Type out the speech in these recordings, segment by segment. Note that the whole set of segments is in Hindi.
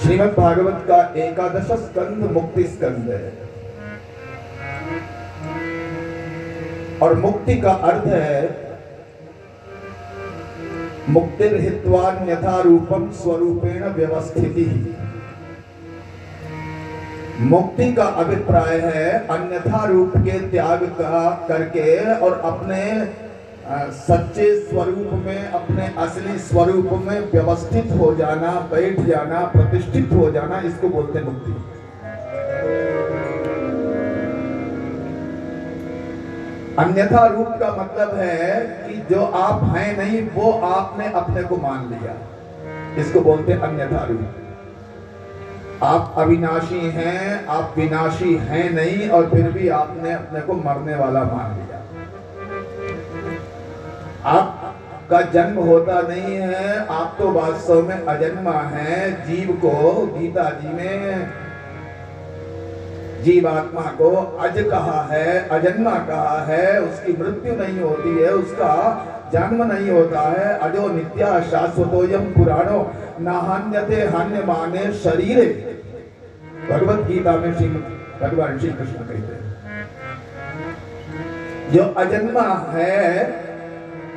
श्रीमद् भागवत का 11 स्कंद मुक्ति स्कंद है और मुक्ति का अर्थ है मुक्तिर्हित्वान्यथा रूपम स्वरूपेण व्यवस्थिति। मुक्ति का अभिप्राय है अन्यथा रूप के त्याग का करके और अपने सच्चे स्वरूप में, अपने असली स्वरूप में व्यवस्थित हो जाना, बैठ जाना, प्रतिष्ठित हो जाना, इसको बोलते हैं मुक्ति। अन्यथा रूप का मतलब है कि जो आप हैं नहीं वो आपने अपने को मान लिया, इसको बोलते हैं अन्यथा रूप। आप अविनाशी हैं, आप विनाशी हैं नहीं और फिर भी आपने अपने को मरने वाला मान लिया। आपका जन्म होता नहीं है, आप तो वास्तव में अजन्मा है। जीव को गीता जी में जीवात्मा को अज कहा है, अजन्मा कहा है। उसकी मृत्यु नहीं होती है, उसका जन्म नहीं होता है। अजो नित्या शाश्वतोयम पुराणो नाहन्यते हन्यमाने शरीरे, भगवत गीता में श्री भगवान श्री कृष्ण कहते हैं। जो अजन्मा है,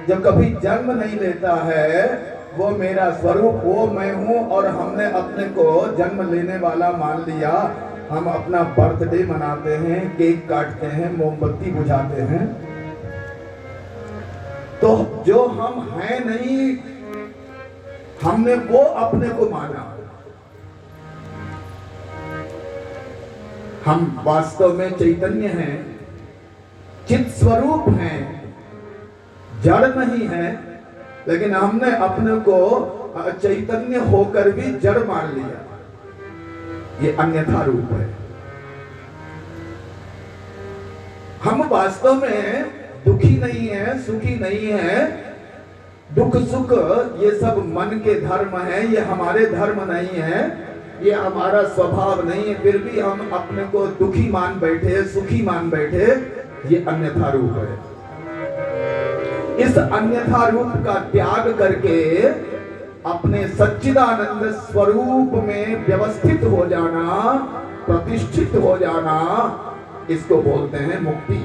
जो कभी जन्म नहीं लेता है, वो मेरा स्वरूप, वो मैं हूं और हमने अपने को जन्म लेने वाला मान लिया। हम अपना बर्थडे मनाते हैं, केक काटते हैं, मोमबत्ती बुझाते हैं, तो जो हम हैं नहीं हमने वो अपने को माना। हम वास्तव में चैतन्य हैं, चित स्वरूप हैं, जड़ नहीं है, लेकिन हमने अपने को चैतन्य होकर भी जड़ मान लिया। ये अन्यथा रूप है। हम वास्तव में दुखी नहीं है, सुखी नहीं है। दुख सुख ये सब मन के धर्म है, ये हमारे धर्म नहीं है, ये हमारा स्वभाव नहीं है। फिर भी हम अपने को दुखी मान बैठे, सुखी मान बैठे, ये अन्यथा रूप है। इस अन्यथा रूप का त्याग करके अपने सच्चिदानंद स्वरूप में व्यवस्थित हो जाना, प्रतिष्ठित हो जाना, इसको बोलते हैं मुक्ति।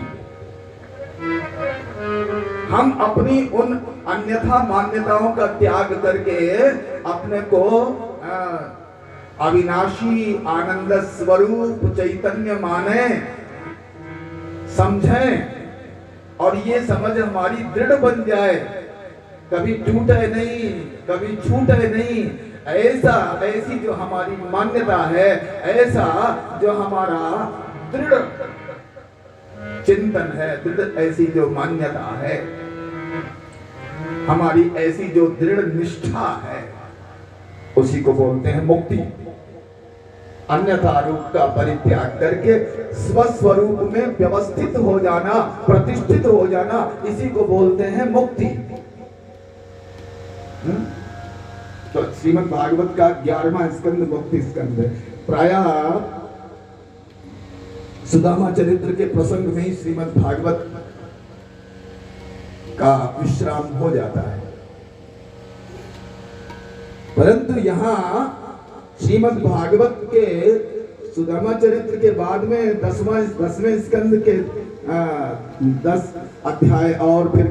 हम अपनी उन अन्यथा मान्यताओं का त्याग करके अपने को अविनाशी आनंद स्वरूप चैतन्य माने, समझें और ये समझ हमारी दृढ़ बन जाए, कभी टूटे नहीं, कभी छूटे नहीं। ऐसी जो हमारी मान्यता है, ऐसा जो हमारा दृढ़ चिंतन है, दृढ़ ऐसी जो मान्यता है, हमारी ऐसी जो दृढ़ निष्ठा है, उसी को बोलते हैं मुक्ति। अन्यथा रूप का परित्याग करके स्वस्वरूप में व्यवस्थित हो जाना, प्रतिष्ठित हो जाना, इसी को बोलते हैं मुक्ति। तो श्रीमद् भागवत का 11वां स्कंद मुक्ति स्कंद है। प्रायः सुदामा चरित्र के प्रसंग में ही श्रीमद् भागवत का विश्राम हो जाता है, परंतु यहाँ श्रीमद् भागवत के सुदामा चरित्र के बाद में 10वें स्कंद के 10 अध्याय और फिर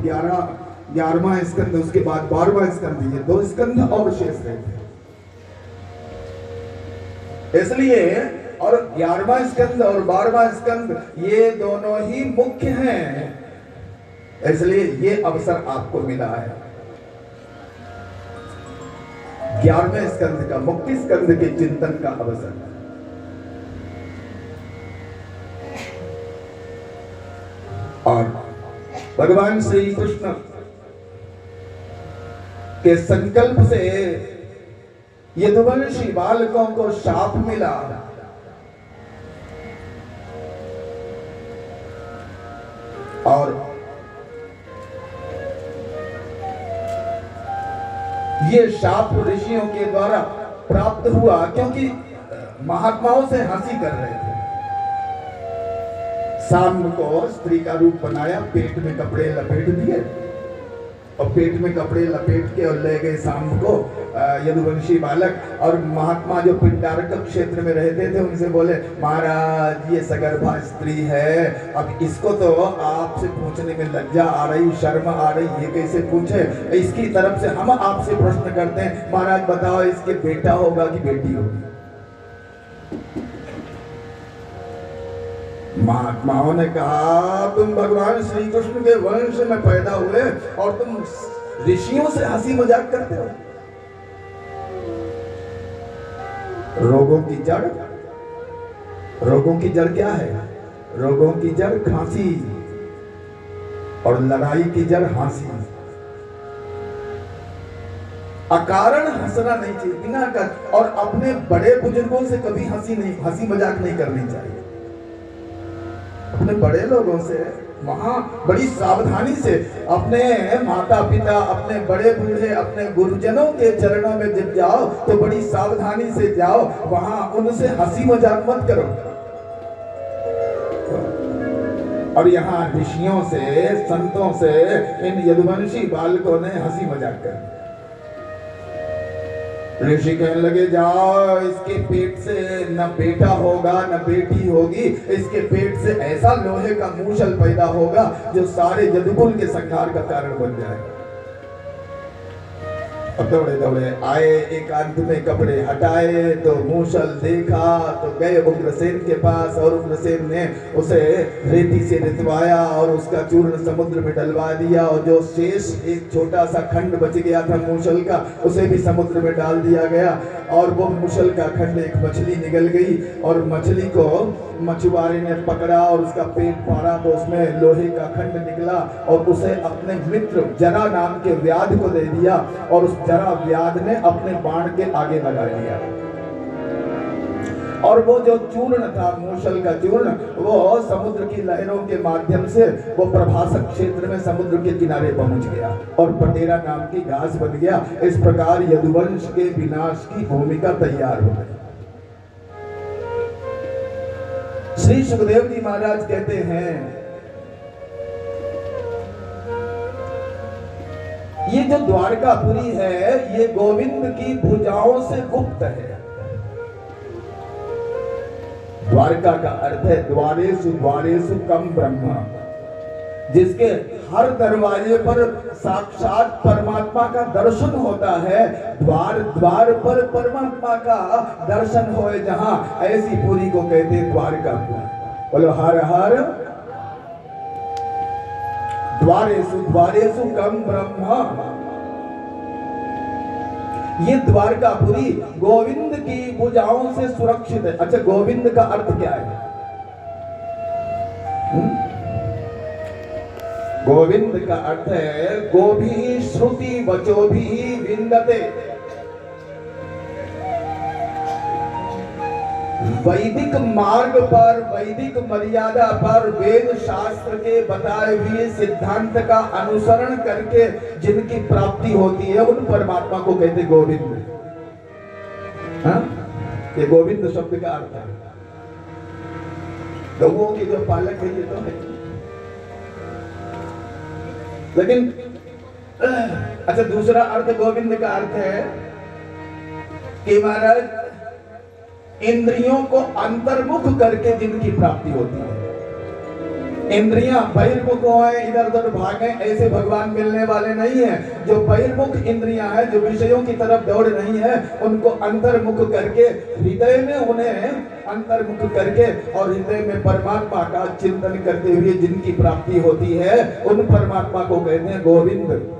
11वां स्कंद, उसके बाद 12वां स्कंद, ये 2 स्कंद और शेष रहते हैं। इसलिए और 11वां स्कंद और 12वां स्कंद ये दोनों ही मुख्य हैं, इसलिए ये अवसर आपको मिला है। 11वें स्कंद का, मुक्ति स्कंद के चिंतन का अवसर। और भगवान श्री कृष्ण के संकल्प से यदुवंशी बालकों को शाप मिला, और ये शाप ऋषियों के द्वारा प्राप्त हुआ, क्योंकि महात्माओं से हंसी कर रहे थे। शाम को स्त्री का रूप बनाया, पेट में कपड़े लपेट दिए और पेट में कपड़े लपेट के और ले गए शाम को यदुवंशी बालक। और महात्मा जो पिंडारक क्षेत्र में रहते थे उनसे बोले, महाराज ये सगर्भा स्त्री है, अब इसको तो आपसे पूछने में लज्जा आ रही, शर्म आ रही, ये कैसे पूछे। इसकी तरफ से हम आपसे प्रश्न करते हैं, महाराज बताओ इसके बेटा होगा कि बेटी होगी। महात्माओं ने कहा, तुम भगवान श्री कृष्ण के वंश में पैदा हुए और तुम ऋषियों से हंसी मजाक करते हो। रोगों की जड़, रोगों की जड़ क्या है? रोगों की जड़ खांसी और लड़ाई की जड़ हंसी। अकारण हंसना नहीं चाहिए, बिना कर। और अपने बड़े बुजुर्गों से कभी हंसी मजाक नहीं करनी चाहिए। अपने बड़े लोगों से वहां बड़ी सावधानी से, अपने माता पिता, अपने बड़े बूढ़े, अपने गुरुजनों के चरणों में जब जाओ तो बड़ी सावधानी से जाओ, वहां उनसे हंसी मजाक मत करो। और यहाँ ऋषियों से, संतों से इन यदुवंशी बालकों ने हंसी मजाक कर। ऋषि कहने लगे, जाओ इसके पेट से न बेटा होगा न बेटी होगी, इसके पेट से ऐसा लोहे का मूसल पैदा होगा जो सारे यदुकुल के संहार का कारण बन जाएगा। दौड़े दौड़े आए, एकांत में कपड़े हटाए तो मूसल देखा तो गए उग्रसेन के पास, और उग्रसेन ने उसे रेती से रितवाया और उसका चूर्ण समुद्र में डलवा दिया। और जो शेष एक छोटा सा खंड बच गया था मूसल का, उसे भी समुद्र में डाल दिया गया। और वो मूसल का खंड, एक मछली निकल गई और मछली को मछुआरे ने पकड़ा और उसका पेट फाड़ा तो उसमें लोहे का खंड निकला और उसे अपने मित्र जरा नाम के व्याध को दे दिया। और उस जरा व्याध ने अपने बाण के आगे लगा दिया। और वो जो चूर्ण था, मूसल का चूर्ण, वो समुद्र की लहरों के माध्यम से वो प्रभासक क्षेत्र में समुद्र के किनारे पहुंच गया और पटेरा नाम की घास बन गया। इस प्रकार यदुवंश के विनाश की भूमिका तैयार हो गई। श्री सुखदेव जी महाराज कहते हैं, ये जो द्वारकापुरी है ये गोविंद की भुजाओं से गुप्त है। द्वारका का अर्थ है द्वारेषु द्वारेषु कम ब्रह्म, जिसके हर दरवाजे पर साक्षात परमात्मा का दर्शन होता है। द्वार द्वार पर परमात्मा का दर्शन होए जहां, ऐसी पुरी को कहते हैं द्वारकापुरी। बोलो हर हर। द्वारेषु द्वारेषु कम ब्रह्म, ये द्वारकापुरी गोविंद की भुजाओं से सुरक्षित है। अच्छा, गोविंद का अर्थ क्या है? गोविंद का अर्थ है गोभी श्रुति वचो भी विंदते। वैदिक मार्ग पर, वैदिक मर्यादा पर, वेद शास्त्र के बताए हुए सिद्धांत का अनुसरण करके जिनकी प्राप्ति होती है उन परमात्मा को कहते गोविंद। हाँ? ये गोविंद शब्द का अर्थ है गौओं के जो पालक है, ये तो है। लेकिन अच्छा, दूसरा अर्थ गोविंद का अर्थ है कि महाराज इंद्रियों को अंतर्मुख करके जिनकी प्राप्ति होती है। इंद्रियां बहिर्मुख है, इधर उधर भागे, ऐसे भगवान मिलने वाले नहीं है। जो बहिर्मुख इंद्रियां हैं, जो विषयों की तरफ दौड़ रही है, उनको अंतर्मुख करके, हृदय में उन्हें अंतर्मुख करके और हृदय में परमात्मा का चिंतन करते हुए जिनकी प्राप्ति होती है, उन परमात्मा को कहते हैं गोविंद।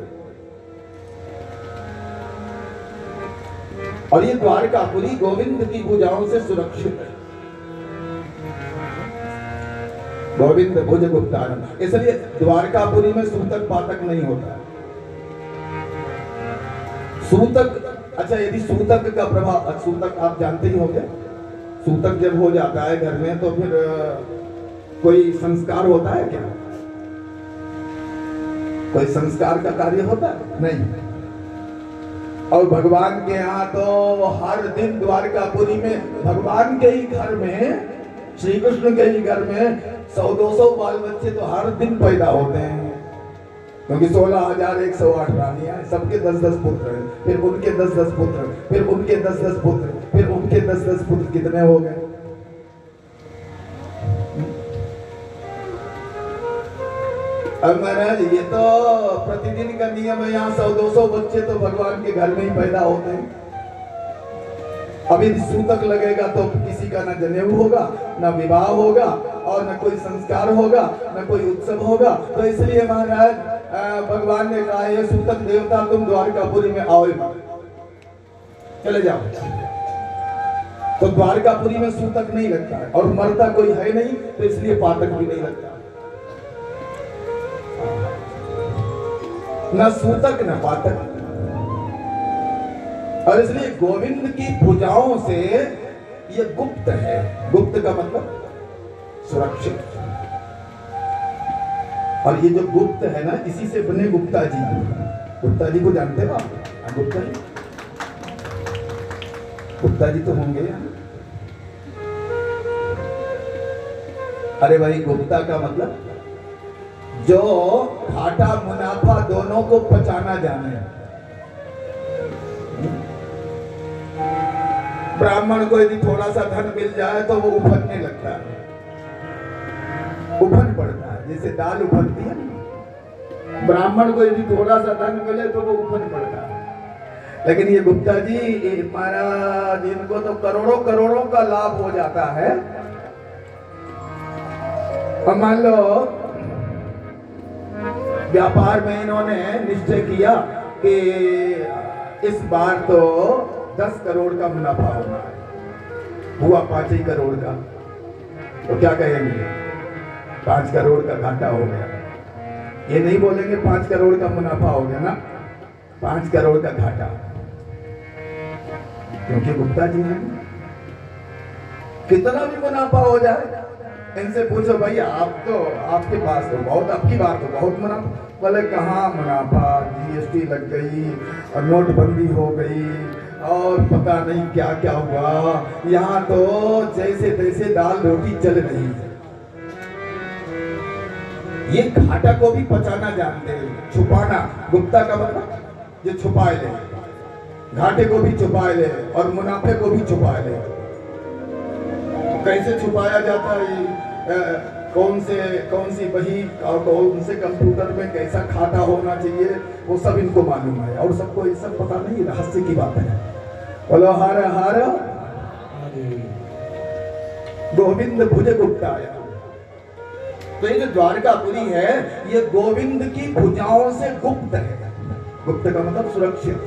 और ये द्वारकापुरी गोविंद की भुजाओं से सुरक्षित है। गोविंद भुज गुप्तारम, इसलिए द्वारकापुरी में सूतक पातक नहीं होता। सूतक, अच्छा यदि सूतक का प्रभाव, सूतक आप जानते ही होंगे, सूतक जब हो जाता है घर में तो फिर कोई संस्कार होता है क्या? कोई संस्कार का कार्य होता है? नहीं। और भगवान के यहाँ तो हर दिन द्वारकापुरी में, भगवान के ही घर में, श्री कृष्ण के ही घर में 100-200 बाल बच्चे तो हर दिन पैदा होते हैं। क्योंकि 16,108 रानियां हैं, सबके 10-10 पुत्र हैं, फिर उनके 10-10 पुत्र, फिर उनके 10-10 पुत्र, फिर उनके 10-10 पुत्र, कितने हो गए? अब महाराज ये तो प्रतिदिन का नियम है, यहाँ 100-200 बच्चे तो भगवान के घर में ही पैदा होते हैं। अब यदि सूतक लगेगा तो किसी का ना जनेऊ होगा, ना विवाह होगा, और न कोई संस्कार होगा, न कोई उत्सव होगा। तो इसलिए महाराज भगवान ने कहा, ये सूतक देवता तुम द्वारकापुरी में आओ मत, चले जाओ। तो द्वारकापुरी में सूतक नहीं लगता है, और मरता कोई है नहीं, तो इसलिए पातक भी नहीं लगता, न सूतक न पातक। और इसलिए गोविंद की भुजाओं से ये गुप्त है। गुप्त का मतलब सुरक्षित। और ये जो गुप्त है ना, इसी से बने गुप्ता जी। गुप्ता जी को जानते हो आप? गुप्ता जी, गुप्ता जी तो होंगे यहाँ। अरे भाई, गुप्ता का मतलब जो घाटा मुनाफा दोनों को पचाना जाने। ब्राह्मण को यदि थोड़ा सा धन मिल जाए तो वो उफनने लगता है, उफन पड़ता है, जैसे दाल उफनती है ना। ब्राह्मण को यदि थोड़ा सा धन मिले तो वो उफन पड़ता है। लेकिन ये गुप्ता जी महाराज, इनको तो करोड़ों करोड़ों का लाभ हो जाता है। और मान लो व्यापार में इन्होंने निश्चय किया कि इस बार तो 10 करोड़ का मुनाफा होना है, हुआ 5 ही करोड़ का, तो क्या कहेंगे? 5 करोड़ का घाटा हो गया। ये नहीं बोलेंगे 5 करोड़ का मुनाफा हो गया ना, 5 करोड़ का घाटा, क्योंकि गुप्ता जी हैं। कितना भी मुनाफा हो जाए, इनसे पूछो भाई, आप तो, आपके पास तो बहुत, आपकी बार तो बहुत मुनाफा। बोले कहाँ मुनाफा, जीएसटी लग गई और नोटबंदी हो गई और पता नहीं क्या क्या हुआ, यहाँ तो जैसे तैसे दाल रोटी चल रही है। ये घाटा को भी पचाना जानते हैं, छुपाना। गुप्ता का मतलब ये छुपाए ले, घाटे को भी छुपाए ले और मुनाफे को भी छुपाए ले। कैसे छुपाया जाता है? कौन सी बही और कौन से कंप्यूटर में कैसा खाता होना चाहिए, वो सब इनको मालूम है। और सबको ये सब पता नहीं, रहस्य की बात है। बोलो हर हर गोविंद भुज गुप्ताया। तो ये जो द्वारकापुरी है, ये गोविंद की भुजाओं से गुप्त है। गुप्त का मतलब सुरक्षित।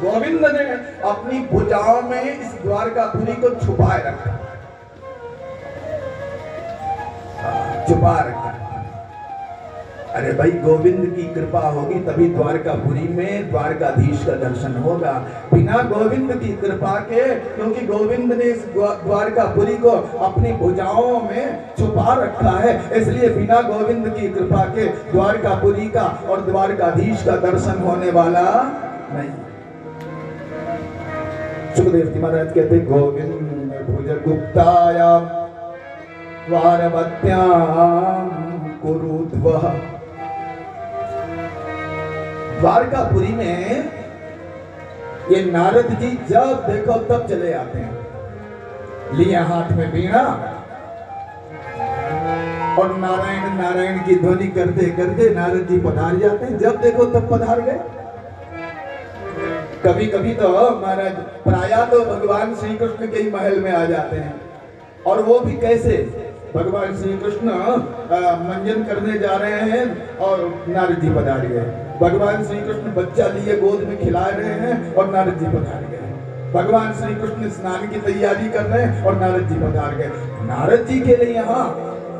गोविंद ने अपनी भुजाओं में इस द्वारकापुरी को छुपाए रखा, छुपा रखा। अरे भाई, गोविंद की कृपा होगी तभी द्वारकापुरी में द्वारकाधीश का दर्शन होगा। बिना गोविंद की कृपा के, क्योंकि गोविंद ने इस द्वारकापुरी को अपनी भुजाओं में छुपा रखा है, इसलिए बिना गोविंद की कृपा के द्वारकापुरी का और द्वारकाधीश का दर्शन होने वाला नहीं। सुखदेव जी महाराज कहते, गोविंद भुज गुप्ताया द्वारवत्याम कुरुध्वः। द्वारकापुरी में ये नारद जी जब देखो तब चले आते हैं, लिए हाथ में वीणा और नारायण नारायण की ध्वनि करते करते नारद जी पधार जाते हैं। जब देखो तब पधार गए। कभी कभी तो महाराज प्रायः तो भगवान श्री कृष्ण के ही महल में आ जाते हैं। और वो भी कैसे? भगवान श्री कृष्ण मंजन करने जा रहे हैं और नारद जी पधार गए। भगवान श्री कृष्ण बच्चा लिए गोद में खिला रहे हैं और नारद जी पधार गए। भगवान श्री कृष्ण स्नान की तैयारी कर रहे हैं और नारद जी पधार गए। नारद जी के लिए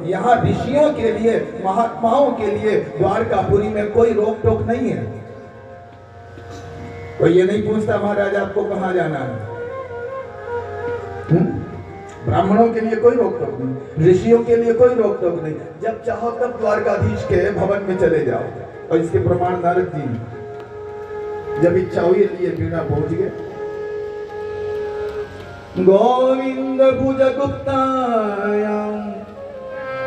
यहाँ ऋषियों के लिए, महात्माओं के लिए द्वारकापुरी में कोई रोक टोक नहीं है। कोई ये नहीं पूछता महाराज आपको कहाँ जाना है। ब्राह्मणों के लिए कोई रोक टोक नहीं, ऋषियों के लिए कोई रोक टोक नहीं। जब चाहो तब द्वारकाधीश के भवन में चले जाओ। और इसके प्रमाण नारद जी जब इच्छा हुई लिए बिना पहुंच गए। गोविंद भुज गुप्तायां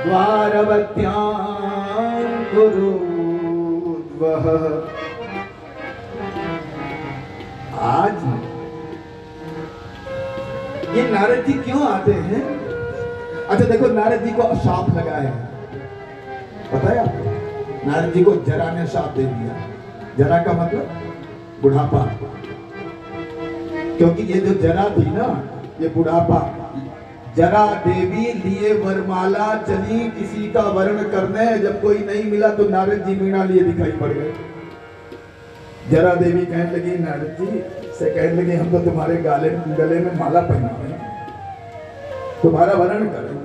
द्वारवत्यां गुरुर्वः। आज ये नारद जी क्यों आते हैं? अच्छा देखो, नारद जी को शाप लगा है, पता है आपको? नारद जी को जरा ने शाप दे दिया। जरा का मतलब बुढ़ापा, क्योंकि ये जो जरा थी ना, ये बुढ़ापा। जरा देवी लिए वरमाला चली किसी का वर्ण करने, जब कोई नहीं मिला तो नारद जी वीणा लिए दिखाई पड़ गए। जरा देवी कहने लगी नारद जी से, कहने लगी हम तो तुम्हारे गले में माला पहनावे, तुम्हारा वर्ण करो।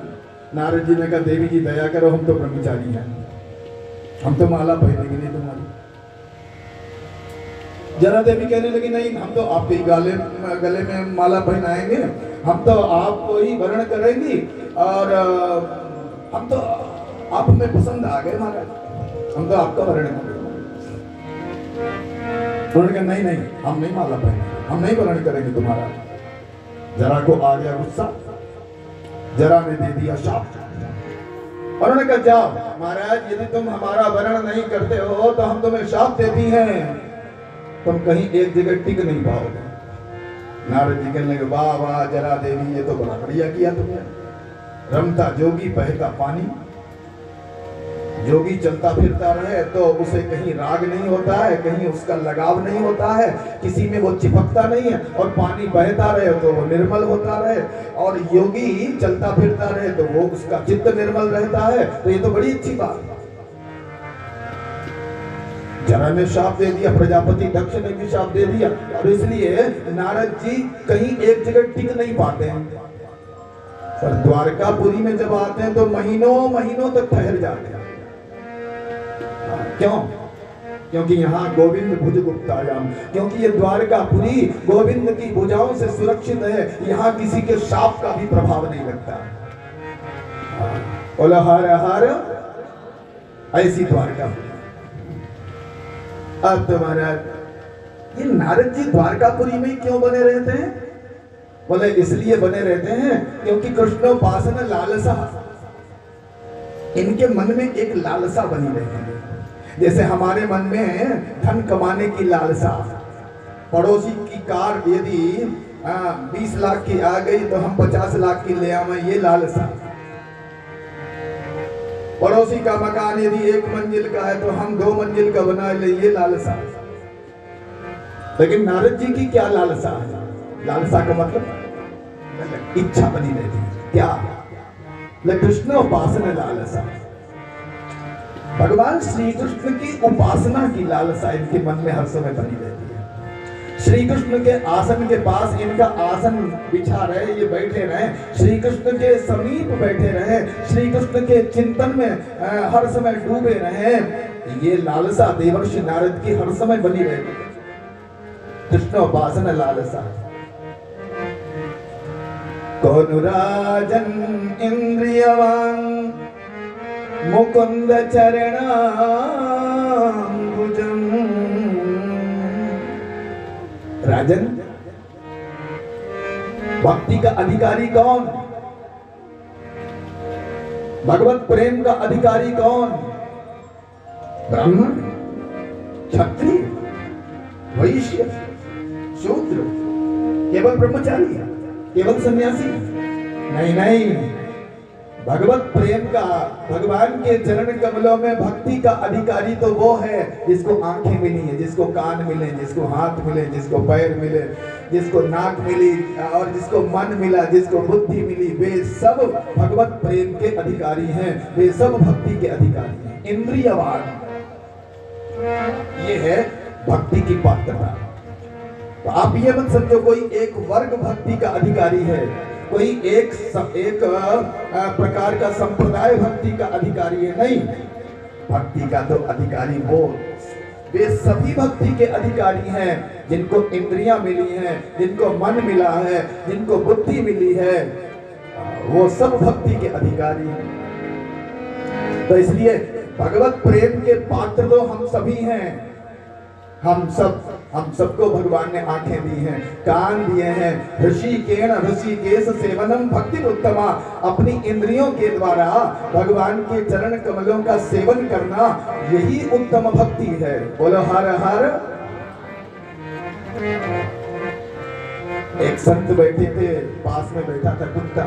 नारद जी ने कहा देवी जी दया करो, हम तो ब्रह्मचारी हैं, हम तो माला पहनेंगे नहीं तुम्हारी। जरा देवी कहने लगी नहीं, हम तो आपके गले में माला पहनाएंगे, हम तो आपको ही वर्ण करेंगी, और हम तो आप हमें पसंद आ गए महाराज, हम तो आपका वर्ण करेंगे। उन्होंने कहा नहीं नहीं, हम नहीं माला पहनेंगे, हम नहीं वर्ण करेंगे तुम्हारा। जरा को आ गया गुस्सा, जरा ने दे दिया शाप। और उन्होंने कहा जाओ महाराज, यदि तुम हमारा वर्ण नहीं करते हो तो हम तुम्हें शाप देती हैं, तुम कहीं एक जगह टिक नहीं पाओगे। नारद जी कहने लगे वाह वाह जरा देवी, ये तो बड़ा बढ़िया किया तुमने। रमता जोगी बहता पानी, जोगी चलता फिरता रहे तो उसे कहीं राग नहीं होता है, कहीं उसका लगाव नहीं होता है, किसी में वो चिपकता नहीं है, और पानी बहता रहे तो वो निर्मल होता रहे, और योगी चलता फिरता रहे तो वो उसका चित्त निर्मल रहता है। तो ये तो बड़ी अच्छी बात है। जरा ने शाप दे दिया, प्रजापति दक्ष ने भी शाप दे दिया, और इसलिए नारद जी कहीं एक जगह टिक नहीं पाते हैं। पर द्वारकापुरी में जब आते हैं तो महीनों महीनों तक ठहर जाते हैं। क्यों? क्योंकि यहाँ गोविंद भुज गुप्तायाम, क्योंकि ये द्वारकापुरी गोविंद की भुजाओं से सुरक्षित है, यहाँ किसी के शाप का भी प्रभाव नहीं लगता। बोलो हर हर, ऐसी द्वारकापुरी। अब तो महाराज ये नारद जी द्वारकापुरी में क्यों बने रहते हैं? बोले इसलिए बने रहते हैं क्योंकि कृष्णोपासना लालसा, इनके मन में एक लालसा बनी रहती है। जैसे हमारे मन में धन कमाने की लालसा, पड़ोसी की कार यदि 20 लाख की आ गई तो हम 50 लाख की ले आवे, ये लालसा। पड़ोसी का मकान यदि 1 मंजिल का है तो हम 2 मंजिल का बना ले, ये लालसा। लेकिन नारद जी की क्या लालसा है? लालसा का मतलब इच्छा बनी रहती है। क्या? कृष्ण उपासना लालसा, भगवान श्री कृष्ण की उपासना की लालसा इनके मन में हर समय बनी रहती है। श्री कृष्ण के आसन के पास इनका आसन बिछा रहे, ये बैठे रहे, श्री कृष्ण के समीप बैठे रहे, श्री कृष्ण के चिंतन में हर समय डूबे रहे, ये लालसा देवर्षि नारद की हर समय बनी रहती है। कृष्ण उपासना लालसा। कौन राजन इंद्रियवान मुकुंद चरणाम्बुजं। राजन, भक्ति का अधिकारी कौन? भगवत प्रेम का अधिकारी कौन? ब्राह्मण, क्षत्रिय, वैश्य, शूद्र, केवल ब्रह्मचारी, केवल सन्यासी? नहीं नहीं, भगवत प्रेम का, भगवान के चरण कमलों में भक्ति का अधिकारी तो वो है जिसको आंखें मिली है, जिसको कान मिले, जिसको हाथ मिले, जिसको पैर मिले, जिसको नाक मिली, और जिसको मन मिला, जिसको बुद्धि मिली, वे सब भगवत प्रेम के अधिकारी हैं, वे सब भक्ति के अधिकारी हैं। इंद्रियवान, ये है भक्ति की पात्रता। तो आप ये मत समझो कोई एक वर्ग भक्ति का अधिकारी है, कोई एक प्रकार का संप्रदाय भक्ति का अधिकारी है, नहीं। भक्ति का तो अधिकारी वे सभी भक्ति के अधिकारी हैं जिनको इंद्रियां मिली हैं, जिनको मन मिला है, जिनको बुद्धि मिली है, वो सब भक्ति के अधिकारी हैं। तो इसलिए भगवत प्रेम के पात्र तो हम सभी हैं, हम सबको भगवान ने आंखें दी हैं, कान दिए हैं। ऋषिकेश सेवनम भक्ति उत्तमा, अपनी इंद्रियों के द्वारा भगवान के चरण कमलों का सेवन करना यही उत्तम भक्ति है। बोलो हर हर। एक संत बैठे थे, पास में बैठा था कुत्ता।